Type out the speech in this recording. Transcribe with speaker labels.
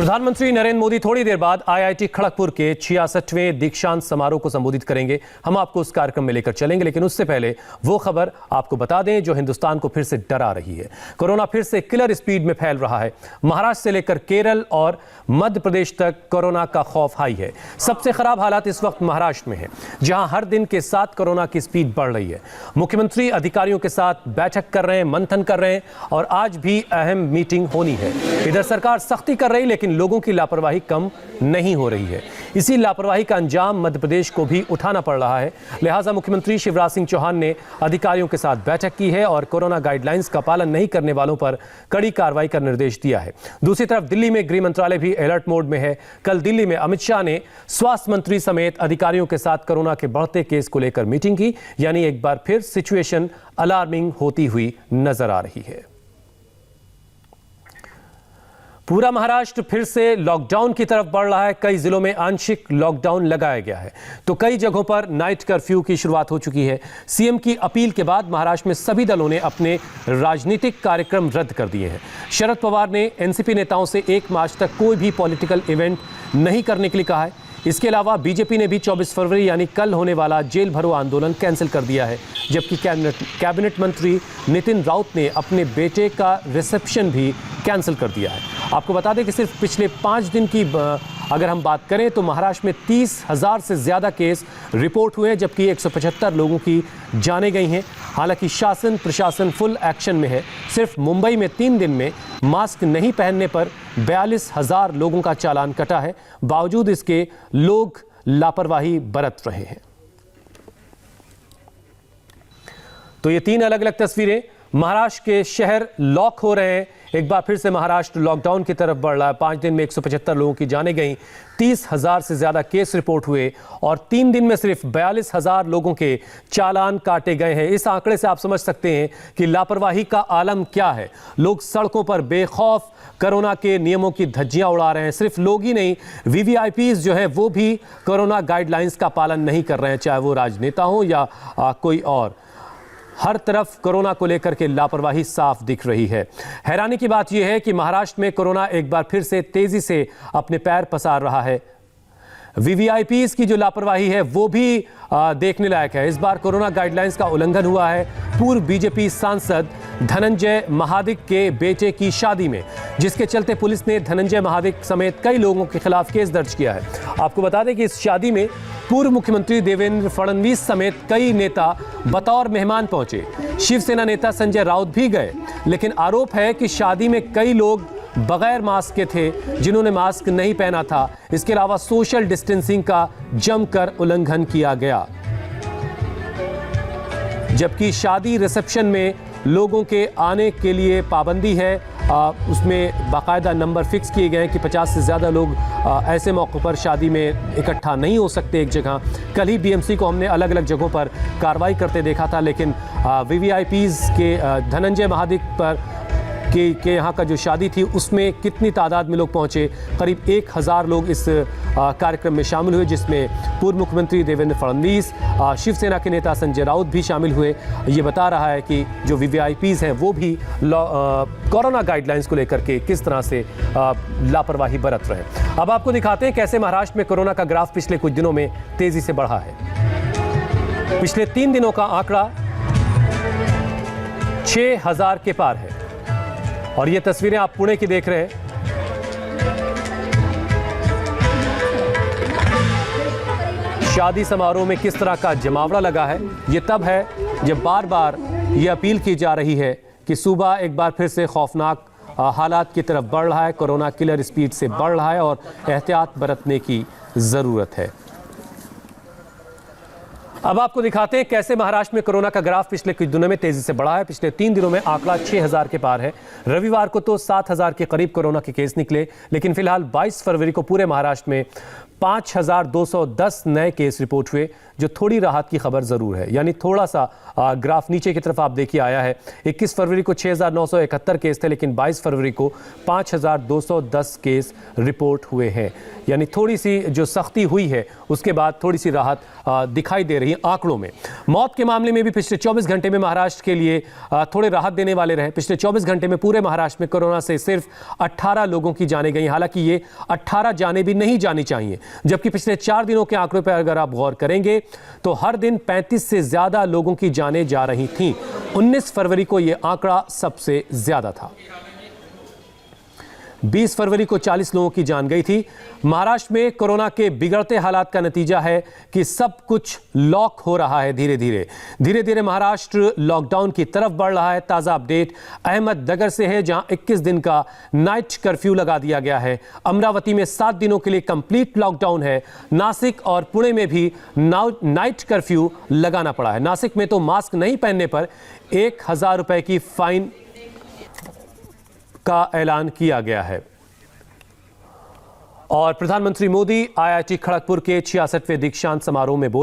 Speaker 1: प्रधानमंत्री नरेंद्र मोदी थोड़ी देर बाद आईआईटी खड़गपुर के 66वें दीक्षांत समारोह को संबोधित करेंगे। हम आपको उस कार्यक्रम में लेकर चलेंगे, लेकिन उससे पहले वो खबर आपको बता दें जो हिंदुस्तान को फिर से डरा रही है। कोरोना फिर से किलर स्पीड में फैल रहा है। महाराष्ट्र से लेकर केरल और मध्य प्रदेश तक कोरोना का खौफ हाई है। सबसे खराब हालात इस वक्त महाराष्ट्र में है, जहां हर दिन के साथ कोरोना की स्पीड बढ़ रही है। मुख्यमंत्री अधिकारियों के साथ बैठक कर रहे हैं, मंथन कर रहे हैं और आज भी अहम मीटिंग होनी है। इधर सरकार सख्ती कर रही, लेकिन लोगों की लापरवाही कम नहीं हो रही है। इसी लापरवाही का अंजाम मध्य प्रदेश को भी उठाना पड़ रहा है। लिहाजा मुख्यमंत्री शिवराज सिंह चौहान ने अधिकारियों के साथ बैठक की है और कोरोना गाइडलाइंस का पालन नहीं करने वालों पर कड़ी कार्रवाई का निर्देश दिया है। दूसरी तरफ दिल्ली में गृह मंत्रालय भी अलर्ट मोड में है। कल दिल्ली में अमित शाह ने स्वास्थ्य मंत्री समेत अधिकारियों के साथ कोरोना के बढ़ते केस को लेकर मीटिंग की, यानी एक बार फिर सिचुएशन अलार्मिंग होती हुई नजर आ रही है। पूरा महाराष्ट्र फिर से लॉकडाउन की तरफ बढ़ रहा है। कई जिलों में आंशिक लॉकडाउन लगाया गया है, तो कई जगहों पर नाइट कर्फ्यू की शुरुआत हो चुकी है। सीएम की अपील के बाद महाराष्ट्र में सभी दलों ने अपने राजनीतिक कार्यक्रम रद्द कर दिए हैं। शरद पवार ने एनसीपी नेताओं से 1 मार्च तक कोई भी पॉलिटिकल इवेंट नहीं करने के लिए कहा है। इसके अलावा बीजेपी ने भी 24 फरवरी यानी कल होने वाला जेल भरो आंदोलन कैंसिल कर दिया है, जबकि कैबिनेट मंत्री नितिन राउत ने अपने बेटे का रिसेप्शन भी कैंसिल कर दिया है। आपको बता दें कि सिर्फ पिछले 5 दिन की अगर हम बात करें तो महाराष्ट्र में 30,000 से ज़्यादा केस रिपोर्ट हुए हैं, जबकि 175 लोगों की जानें गई हैं। हालांकि शासन प्रशासन फुल एक्शन में है। सिर्फ मुंबई में 3 दिन में मास्क नहीं पहनने पर 42,000 लोगों का चालान कटा है। बावजूद इसके लोग लापरवाही बरत रहे हैं। तो ये 3 अलग अलग तस्वीरें। महाराष्ट्र के शहर लॉक हो रहे हैं। एक बार फिर से महाराष्ट्र लॉकडाउन की तरफ बढ़ रहा है। 5 दिन में 175 लोगों की जानें गई, 30,000 से ज्यादा केस रिपोर्ट हुए और 3 दिन में सिर्फ 42,000 लोगों के चालान काटे गए हैं। इस आंकड़े से आप समझ सकते हैं कि लापरवाही का आलम क्या है। लोग सड़कों पर बेखौफ कोरोना के नियमों की धज्जियां उड़ा रहे हैं। सिर्फ लोग ही नहीं, वीवीआईपीज जो है वो भी कोरोना गाइडलाइंस का पालन नहीं कर रहे हैं, चाहे वो राजनेता हो या कोई और। हर तरफ कोरोना को लेकर के लापरवाही साफ दिख रही है। हैरानी की बात यह है कि महाराष्ट्र में कोरोना एक बार फिर से तेजी से अपने पैर पसार रहा है। वीवीआईपीज की जो लापरवाही है वो भी देखने लायक है। इस बार कोरोना गाइडलाइंस का उल्लंघन हुआ है पूर्व बीजेपी सांसद धनंजय महादिक के बेटे की शादी में, जिसके चलते पुलिस ने धनंजय महादिक समेत कई लोगों के खिलाफ केस दर्ज किया है। आपको बता दें कि इस शादी में पूर्व मुख्यमंत्री देवेंद्र फडणवीस समेत कई नेता बतौर मेहमान पहुंचे। शिवसेना नेता संजय राउत भी गए, लेकिन आरोप है कि शादी में कई लोग बगैर मास्क के थे, जिन्होंने मास्क नहीं पहना था। इसके अलावा सोशल डिस्टेंसिंग का जमकर उल्लंघन किया गया, जबकि शादी रिसेप्शन में लोगों के आने के लिए पाबंदी है। उसमें बाकायदा नंबर फिक्स किए गए हैं कि 50 से ज़्यादा लोग ऐसे मौक़ों पर शादी में इकट्ठा नहीं हो सकते एक जगह। कल ही बीएमसी को हमने अलग अलग जगहों पर कार्रवाई करते देखा था, लेकिन वीवीआईपीज के धनंजय महादिक पर के यहाँ का जो शादी थी उसमें कितनी तादाद में लोग पहुँचे? करीब 1,000 लोग इस कार्यक्रम में शामिल हुए, जिसमें पूर्व मुख्यमंत्री देवेंद्र फडणवीस, शिवसेना के नेता संजय राउत भी शामिल हुए। ये बता रहा है कि जो वीवीआईपीज हैं वो भी कोरोना गाइडलाइंस को लेकर के किस तरह से लापरवाही बरत रहे हैं। अब आपको दिखाते हैं कैसे महाराष्ट्र में कोरोना का ग्राफ पिछले कुछ दिनों में तेजी से बढ़ा है। पिछले 3 दिनों का आंकड़ा 6,000 के पार है और ये तस्वीरें आप पुणे की देख रहे हैं। शादी समारोह में किस तरह का जमावड़ा लगा है। ये तब है जब बार बार ये अपील की जा रही है कि सूबा एक बार फिर से खौफनाक हालात की तरफ बढ़ रहा है, कोरोना किलर स्पीड से बढ़ रहा है और एहतियात बरतने की ज़रूरत है। अब आपको दिखाते हैं कैसे महाराष्ट्र में कोरोना का ग्राफ पिछले कुछ दिनों में तेजी से बढ़ा है। पिछले 3 दिनों में आंकड़ा 6,000 के पार है। रविवार को तो 7,000 के करीब कोरोना के केस निकले, लेकिन फिलहाल 22 फरवरी को पूरे महाराष्ट्र में 5,210 नए केस रिपोर्ट हुए, जो थोड़ी राहत की खबर जरूर है। यानी थोड़ा सा ग्राफ नीचे की तरफ आप देखिए आया है। 21 फरवरी को 6,971 केस थे, लेकिन 22 फरवरी को 5,210 केस रिपोर्ट हुए हैं। यानी थोड़ी सी जो सख्ती हुई है उसके बाद थोड़ी सी राहत दिखाई दे रही है। देखिए आंकड़ों में। मौत के मामले में भी पिछले 24 घंटे में महाराष्ट्र के लिए थोड़े राहत देने वाले रहे। पिछले 24 घंटे में पूरे महाराष्ट्र में कोरोना से सिर्फ 18 लोगों की जानें गई। हालांकि ये 18 जानें भी नहीं जानी चाहिए, जबकि पिछले 4 दिनों के आंकड़ों पर अगर आप गौर करेंगे तो हर दिन 35 से ज्यादा लोगों की जानें जा रही थीं। 19 फरवरी को यह आंकड़ा सबसे ज्यादा था। 20 फरवरी को 40 लोगों की जान गई थी। महाराष्ट्र में कोरोना के बिगड़ते हालात का नतीजा है कि सब कुछ लॉक हो रहा है। धीरे धीरे महाराष्ट्र लॉकडाउन की तरफ बढ़ रहा है। ताजा अपडेट अहमदनगर से है, जहां 21 दिन का नाइट कर्फ्यू लगा दिया गया है। अमरावती में 7 दिनों के लिए कंप्लीट लॉकडाउन है। नासिक और पुणे में भी नाइट कर्फ्यू लगाना पड़ा है। नासिक में तो मास्क नहीं पहनने पर 1000 रुपए की फाइन का ऐलान किया गया है। और प्रधानमंत्री मोदी IIT खड़गपुर के 66वें दीक्षांत समारोह में बोल